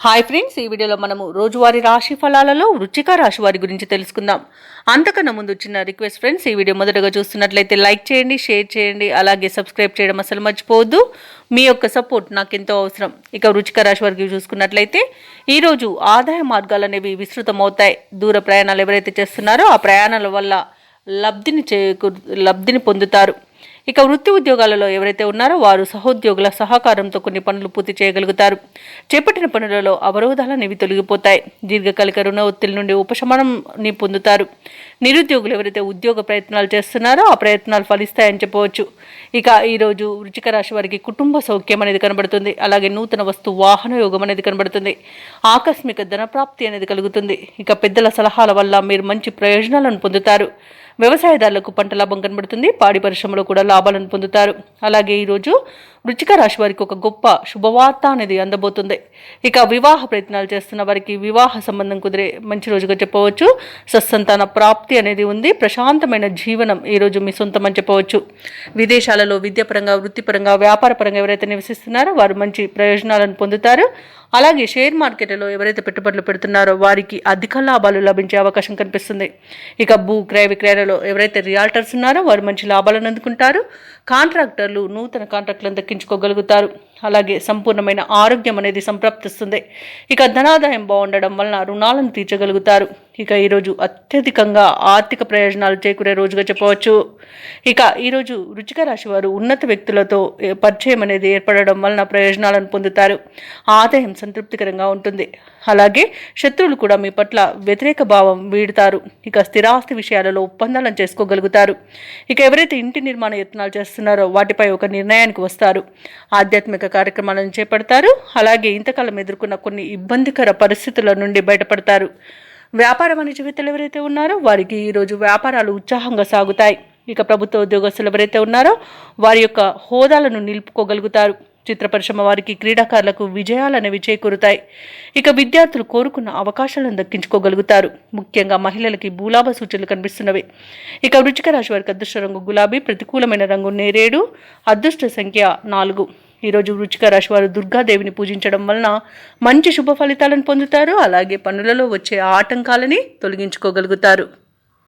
Hi friends, ఈ వీడియోలో మనము రోజువారీ రాశి ఫలాలలో వృశ్చిక రాశి వారి గురించి తెలుసుకుందాం. అంతకన్నా ముందు చిన్న రిక్వెస్ట్ ఫ్రెండ్స్, ఈ వీడియో మొదటగా చూస్తున్నట్లయితే లైక్ చేయండి, షేర్ చేయండి, అలాగే సబ్స్క్రైబ్ చేయడం అసలు మర్చిపోవద్దు. మీ యొక్క సపోర్ట్ నాకు ఎంతో అవసరం. ఇక వృశ్చిక రాశి వారికి చూసుకున్నట్లయితే ఈరోజు ఆదాయ మార్గాలు అనేవి విస్తృతమవుతాయి. దూర ప్రయాణాలు ఎవరైతే చేస్తున్నారో ఆ ప్రయాణాల వల్ల లబ్ధిని పొందుతారు. ఇక వృత్తి ఉద్యోగాలలో ఎవరైతే ఉన్నారో వారు సహోద్యోగుల సహకారంతో కొన్ని పనులు పూర్తి చేయగలుగుతారు. చేపట్టిన పనులలో అవరోధాలు అనేవి తొలగిపోతాయి. దీర్ఘకాలిక రుణ ఒత్తిడి నుండి ఉపశమనాన్ని పొందుతారు. నిరుద్యోగులు ఎవరైతే ఉద్యోగ ప్రయత్నాలు చేస్తున్నారో ఆ ప్రయత్నాలు ఫలిస్తాయని చెప్పవచ్చు. ఇక ఈరోజు వృశ్చిక రాశి వారికి కుటుంబ సౌఖ్యం అనేది కనబడుతుంది. అలాగే నూతన వస్తు వాహన యోగం అనేది కనబడుతుంది. ఆకస్మిక ధనప్రాప్తి అనేది కలుగుతుంది. ఇక పెద్దల సలహాల వల్ల మీరు మంచి ప్రయోజనాలను పొందుతారు. వ్యవసాయదారులకు పంట లాభం కనబడుతుంది. పాడి పరిశ్రమలో కూడా లాభాలను పొందుతారు. అలాగే ఈరోజు వృశ్చిక రాశి వారికి ఒక గొప్ప శుభవార్త అనేది అందబోతుంది. ఇక వివాహ ప్రయత్నాలు చేస్తున్న వారికి వివాహ సంబంధం కుదిరే మంచి రోజుగా చెప్పవచ్చు. సత్సంతాన ప్రాప్తి అనేది ఉంది. ప్రశాంతమైన జీవనం ఈరోజు మీ సొంతం అని చెప్పవచ్చు. విదేశాలలో విద్యాపరంగా, వృత్తిపరంగా, వ్యాపారపరంగా ఎవరైతే నివసిస్తున్నారో వారు మంచి ప్రయోజనాలను పొందుతారు. అలాగే షేర్ మార్కెట్లో ఎవరైతే పెట్టుబడులు పెడుతున్నారో వారికి అధిక లాభాలు లభించే అవకాశం కనిపిస్తుంది. ఇక భూ క్రయ విక్రయాలలో ఎవరైతే రియాల్టర్స్ ఉన్నారో వారు మంచి లాభాలను అందుకుంటారు. కాంట్రాక్టర్లు నూతన కాంట్రాక్టులను దక్కించుకోగలుగుతారు. అలాగే సంపూర్ణమైన ఆరోగ్యం అనేది సంప్రాప్తిస్తుంది. ఇక ధనాదాయం బాగుండడం వలన రుణాలను తీర్చగలుగుతారు. ఇక ఈరోజు అత్యధికంగా ఆర్థిక ప్రయోజనాలు చేకూరే రోజుగా చెప్పవచ్చు. ఇక ఈరోజు వృశ్చిక రాశి వారు ఉన్నత వ్యక్తులతో పరిచయం అనేది ఏర్పడడం వలన ప్రయోజనాలను పొందుతారు. ఆదాయం సంతృప్తికరంగా ఉంటుంది. అలాగే శత్రువులు కూడా మీ పట్ల వ్యతిరేక భావం వీడుతారు. ఇక స్థిరాస్తి విషయాలలో ఒప్పందాలను చేసుకోగలుగుతారు. ఇక ఎవరైతే ఇంటి నిర్మాణ యత్నాలు చేస్తున్నారో వాటిపై ఒక నిర్ణయానికి వస్తారు. ఆధ్యాత్మిక కార్యక్రమాలను చేపడతారు. అలాగే ఇంతకాలం ఎదుర్కొన్న కొన్ని ఇబ్బందికర పరిస్థితుల నుండి బయటపడతారు. వ్యాపార వాణిజ్యవేత్తలు ఎవరైతే ఉన్నారో వారికి ఈరోజు వ్యాపారాలు ఉత్సాహంగా సాగుతాయి. ఇక ప్రభుత్వ ఉద్యోగస్తులు ఎవరైతే ఉన్నారో వారి యొక్క హోదాలను నిలుపుకోగలుగుతారు. చిత్ర పరిశ్రమ వారికి, క్రీడాకారులకు విజయాలు అనేవి చేకూరుతాయి. ఇక విద్యార్థులు కోరుకున్న అవకాశాలను దక్కించుకోగలుగుతారు. ముఖ్యంగా మహిళలకి భూలాభ సూచనలు కనిపిస్తున్నవి. ఇక వృశ్చిక రాశి వారికి అదృష్ట రంగు గులాబీ, ప్రతికూలమైన రంగు నేరేడు, అదృష్ట సంఖ్య 4. ఈరోజు వృశ్చిక రాశి వారు దుర్గాదేవిని పూజించడం వలన మంచి శుభ ఫలితాలను పొందుతారు. అలాగే పనులలో వచ్చే ఆటంకాలని తొలగించుకోగలుగుతారు.